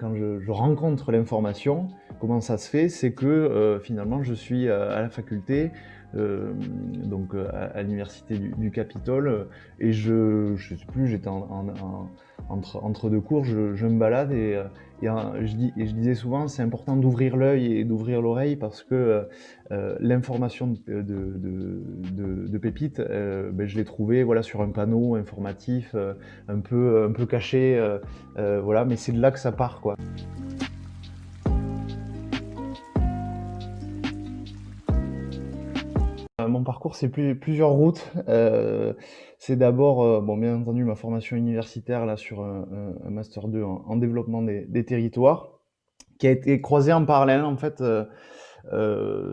quand je rencontre l'information, comment ça se fait? C'est que, finalement je suis, à la faculté, à l'université du Capitole, et je sais plus, j'étais entre 2 cours, je me balade je disais souvent: «C'est important d'ouvrir l'œil et d'ouvrir l'oreille» parce que, l'information de pépites, je l'ai trouvée, voilà, sur un panneau informatif, un peu caché, voilà, mais c'est de là que ça part, quoi. Mon parcours, c'est plusieurs routes. C'est d'abord, bon, bien entendu, ma formation universitaire là sur un master 2 en développement des territoires, qui a été croisé en parallèle en fait,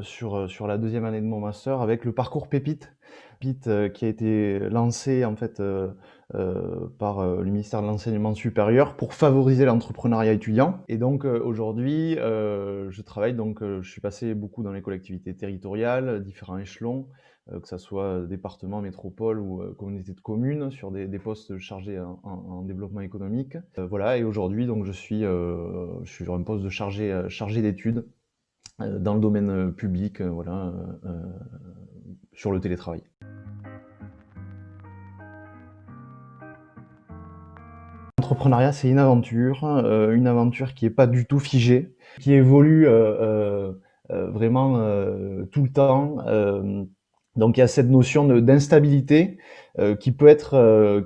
sur la deuxième année de mon master avec le parcours Pépite. Pépite, qui a été lancé en fait, par, le ministère de l'enseignement supérieur pour favoriser l'entrepreneuriat étudiant. Et donc, aujourd'hui, je travaille donc, je suis passé beaucoup dans les collectivités territoriales, différents échelons, que ça soit département, métropole ou, communauté de communes sur des postes chargés en développement économique. Voilà, et aujourd'hui donc je suis sur un poste de chargé d'études, dans le domaine, public, voilà, sur le télétravail. L'entrepreneuriat, c'est une aventure qui est pas du tout figée, qui évolue, vraiment, tout le temps. Donc il y a cette notion d'instabilité, qui peut être,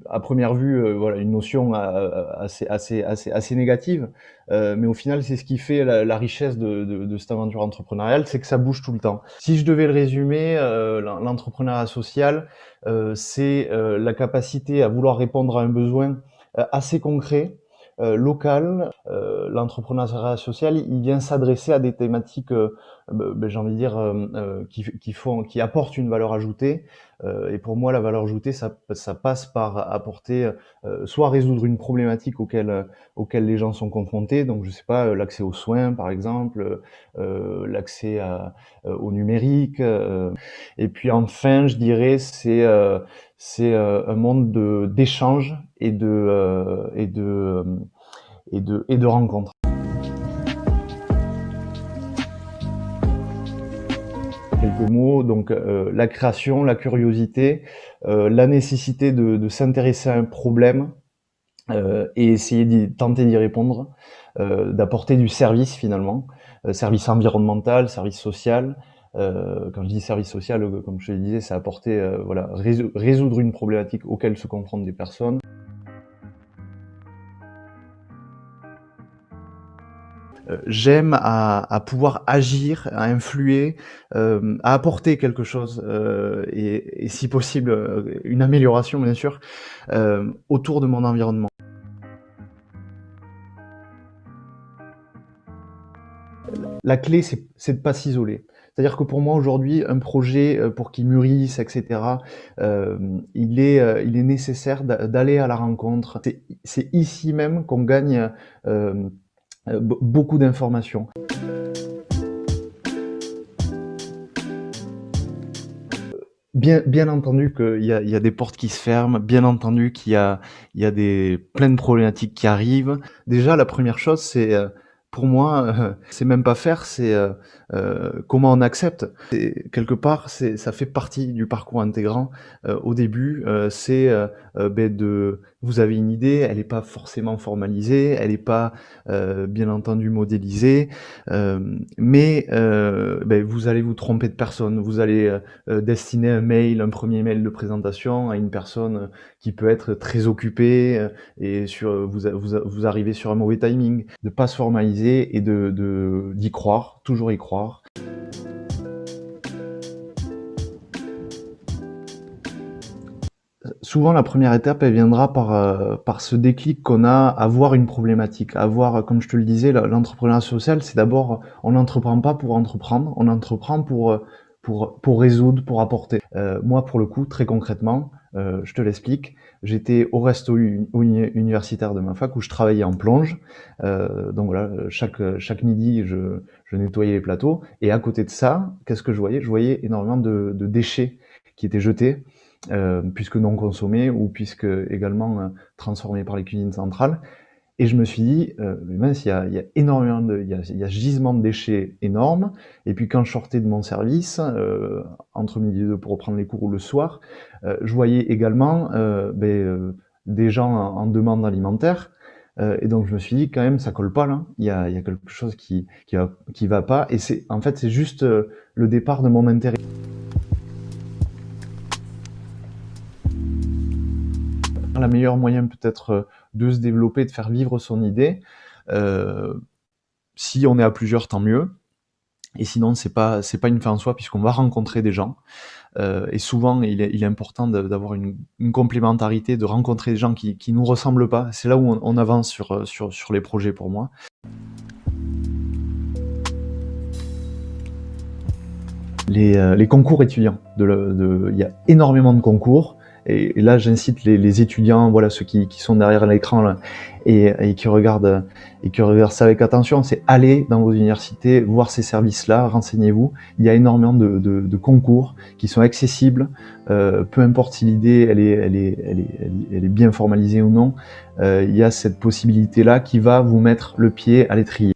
à première vue, voilà, une notion, assez négative. Mais au final, c'est ce qui fait la richesse de cette aventure entrepreneuriale, c'est que ça bouge tout le temps. Si je devais le résumer, l'entrepreneuriat social, c'est, la capacité à vouloir répondre à un besoin, assez concret, local. L'entrepreneuriat social, il vient s'adresser à des thématiques, j'ai envie de dire, qui apportent une valeur ajoutée. Et pour moi, la valeur ajoutée, ça passe par apporter, soit résoudre une problématique auquel les gens sont confrontés. Donc, je sais pas, l'accès aux soins, par exemple, l'accès au numérique. Et puis enfin, je dirais, c'est un monde d'échanges et de rencontres. Quelques mots, donc la création, la curiosité, la nécessité de s'intéresser à un problème, et essayer tenter d'y répondre, d'apporter du service finalement, service environnemental, service social. Quand je dis service social, comme je le disais, c'est apporter, voilà, résoudre une problématique auquel se confrontent des personnes. J'aime à pouvoir agir, à influer, à apporter quelque chose, et si possible, une amélioration bien sûr, autour de mon environnement. La clé, c'est de pas s'isoler. C'est-à-dire que pour moi aujourd'hui, un projet, pour qu'il mûrisse et cetera, il est nécessaire d'aller à la rencontre. C'est ici même qu'on gagne, beaucoup d'informations. Bien entendu qu'il y a des portes qui se ferment, bien entendu qu'il y a plein de problématiques qui arrivent. Déjà, la première chose, c'est, pour moi, c'est même pas faire, c'est, comment on accepte. Et quelque part, ça fait partie du parcours intégrant. Au début, c'est, vous avez une idée, elle est pas forcément formalisée, elle est pas, bien entendu modélisée, vous allez vous tromper de personne. Vous allez, destiner un premier mail de présentation à une personne, qui peut être très occupée, et vous arrivez sur un mauvais timing. De pas se formaliser et d'y croire, toujours y croire. Souvent, la première étape, elle viendra par ce déclic qu'on a à voir une problématique, à voir, comme je te le disais, l'entrepreneuriat social, c'est d'abord, on n'entreprend pas pour entreprendre, on entreprend pour résoudre, pour apporter. Moi, pour le coup, très concrètement, je te l'explique, j'étais au resto universitaire de ma fac où je travaillais en plonge. Donc voilà, chaque midi, je nettoyais les plateaux. Et à côté de ça, qu'est-ce que je voyais? Je voyais énormément de déchets qui étaient jetés, puisque non consommés ou puisque également, transformés par les cuisines centrales. Et je me suis dit, mais mince, il y a énormément il y a gisement de déchets énorme. Et puis quand je sortais de mon service, entre midi et deux pour reprendre les cours ou le soir, je voyais également des gens en demande alimentaire. Et donc je me suis dit, quand même, ça colle pas là. Il y a quelque chose qui va pas. Et en fait, c'est juste le départ de mon intérêt. La meilleure moyen peut-être de se développer, de faire vivre son idée. Si on est à plusieurs, tant mieux. Et sinon, c'est pas une fin en soi puisqu'on va rencontrer des gens. Et souvent, il est important d'avoir une complémentarité, de rencontrer des gens qui nous ressemblent pas. C'est là où on avance sur les projets pour moi. Les concours étudiants, il y a énormément de concours. Et là, j'incite les étudiants, voilà, ceux qui sont derrière l'écran là, et qui regardent ça avec attention, c'est aller dans vos universités, voir ces services-là, renseignez-vous. Il y a énormément de concours qui sont accessibles, peu importe si l'idée elle est bien formalisée ou non. Il y a cette possibilité-là qui va vous mettre le pied à l'étrier.